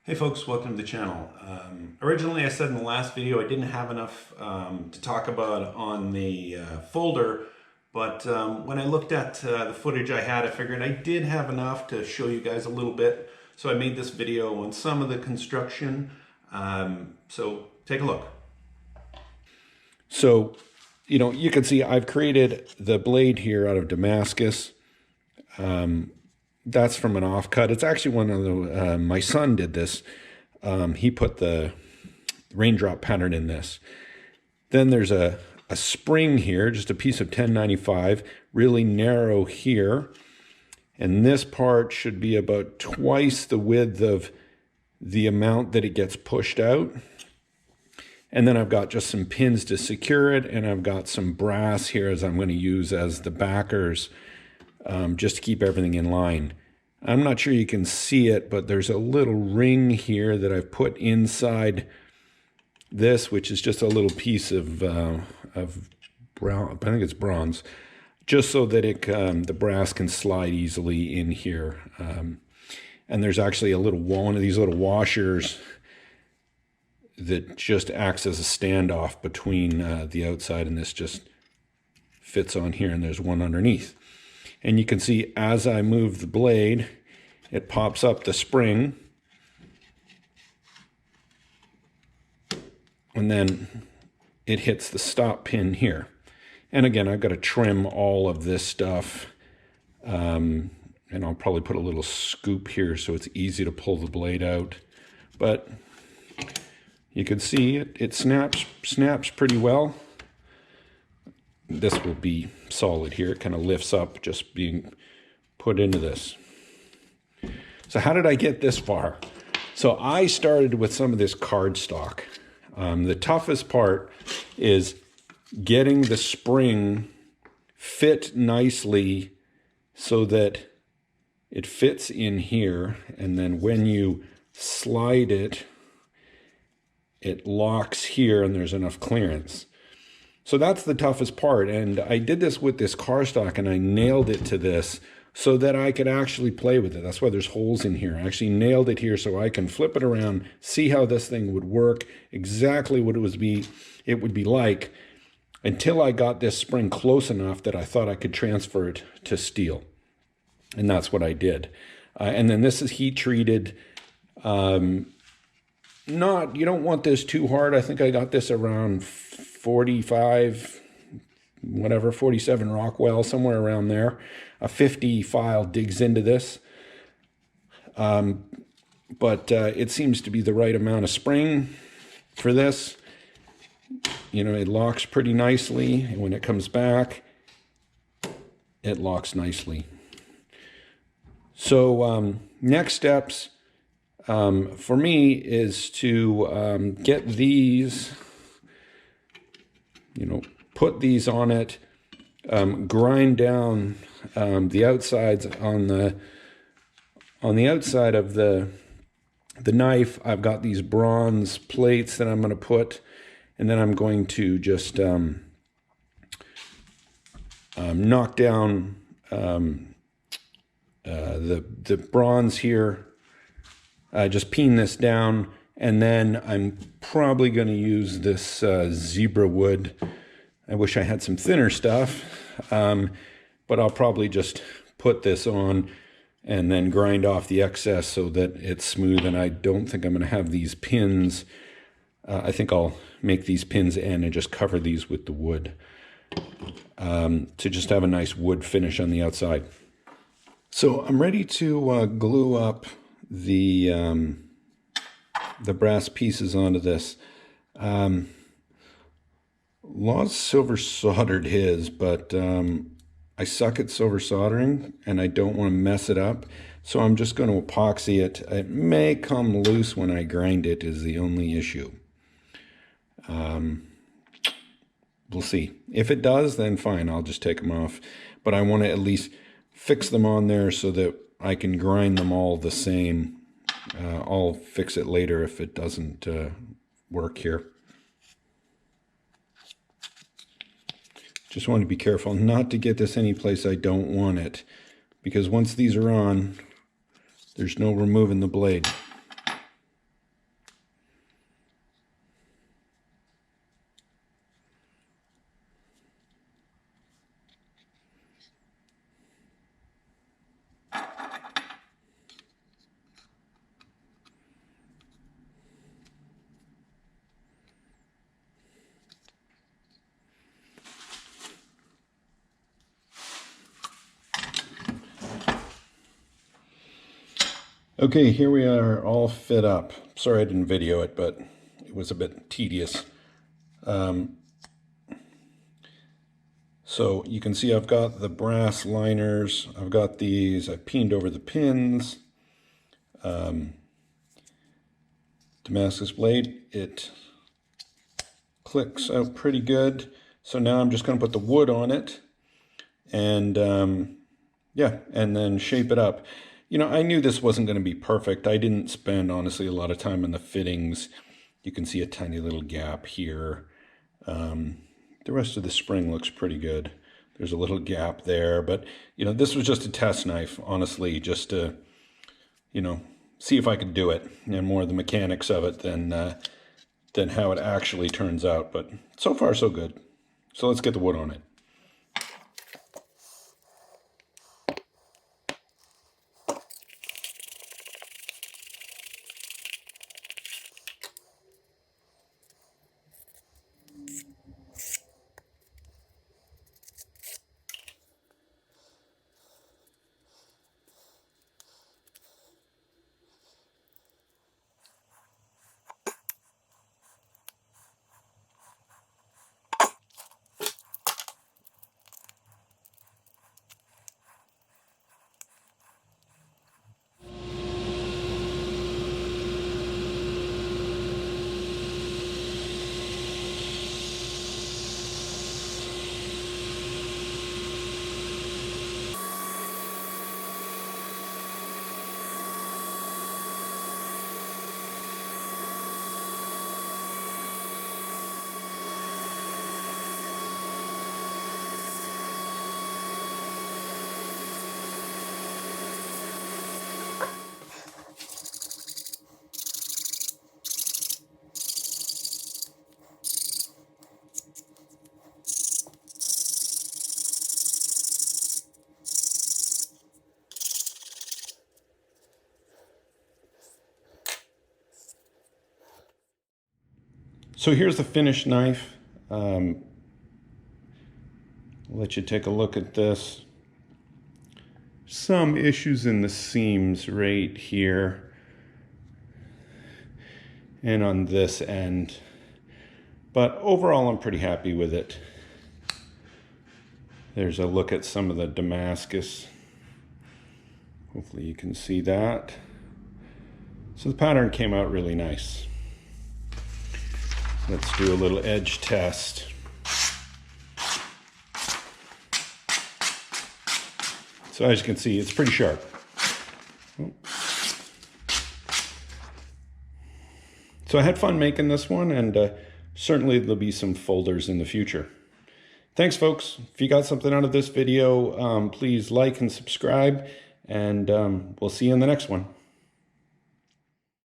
Hey folks, welcome to the channel. Originally I said in the last video I didn't have enough to talk about on the folder, but when I looked at the footage I had, I figured I did have enough to show you guys a little bit. So I made this video on some of the construction. So take a look. So, you can see I've created the blade here out of Damascus. That's from an offcut. It's actually one of the, my son did this. He put the raindrop pattern in this. Then there's a spring here, just a piece of 1095, really narrow here. And this part should be about twice the width of the amount that it gets pushed out. And then I've got just some pins to secure it, and I've got some brass here as I'm going to use as the backers, just to keep everything in line. I'm not sure you can see it, but there's a little ring here that I've put inside this, which is just a little piece of brown, I think it's bronze, just so that the brass can slide easily in here. And there's actually one of these little washers that just acts as a standoff between the outside, and this just fits on here, and there's one underneath. And you can see as I move the blade, it pops up the spring, and then it hits the stop pin here. And again, I've got to trim all of this stuff, and I'll probably put a little scoop here so it's easy to pull the blade out. But you can see it snaps pretty well. This will be solid here. It kind of lifts up just being put into this. So how did I get this far? So I started with some of this cardstock. The toughest part is getting the spring fit nicely so that it fits in here, and then when you slide it, it locks here and there's enough clearance. So that's the toughest part, and I did this with this cardstock, and I nailed it to this so that I could actually play with it. That's why there's holes in here. I actually nailed it here so I can flip it around, see how this thing would work, exactly what it would be like, until I got this spring close enough that I thought I could transfer it to steel. And that's what I did. And then this is heat treated. You don't want this too hard. I think I got this around 47 Rockwell, somewhere around there. A 50 file digs into this. But it seems to be the right amount of spring for this. It locks pretty nicely, and when it comes back, it locks nicely. So next steps for me is to get these, put these on it, grind down the outsides on the outside of the knife. I've got these bronze plates that I'm going to put, and then I'm going to just knock down the bronze here. Just peen this down, and then I'm probably going to use this zebra wood. I wish I had some thinner stuff, but I'll probably just put this on and then grind off the excess so that it's smooth, and I don't think I'm going to have these pins. I think I'll make these pins end and just cover these with the wood to just have a nice wood finish on the outside. So I'm ready to glue up the brass pieces onto this. Loz silver soldered his, but I suck at silver soldering and I don't want to mess it up, so I'm just going to epoxy it. It may come loose when I grind it, is the only issue. We'll see. If it does, then fine, I'll just take them off, but I want to at least fix them on there so that I can grind them all the same. I'll fix it later if it doesn't work here. Just want to be careful not to get this any place I don't want it, because once these are on, there's no removing the blade. Okay, here we are all fit up. Sorry I didn't video it, but it was a bit tedious. So you can see I've got the brass liners. I've got these. I've peened over the pins. Damascus Blade, it clicks out pretty good. So now I'm just going to put the wood on it and yeah, and then shape it up. You know, I knew this wasn't going to be perfect. I didn't spend, honestly, a lot of time on the fittings. You can see a tiny little gap here. The rest of the spring looks pretty good. There's a little gap there, but, you know, this was just a test knife, honestly, just to, you know, see if I could do it, and more of the mechanics of it than how it actually turns out. But so far, so good. So let's get the wood on it. So here's the finished knife. I'll let you take a look at this. Some issues in the seams right here and on this end, but overall I'm pretty happy with it. There's a look at some of the Damascus. Hopefully you can see that. So the pattern came out really nice. Let's do a little edge test. So as you can see, it's pretty sharp. So I had fun making this one, and certainly there'll be some folders in the future. Thanks, folks. If you got something out of this video, please like and subscribe, and we'll see you in the next one.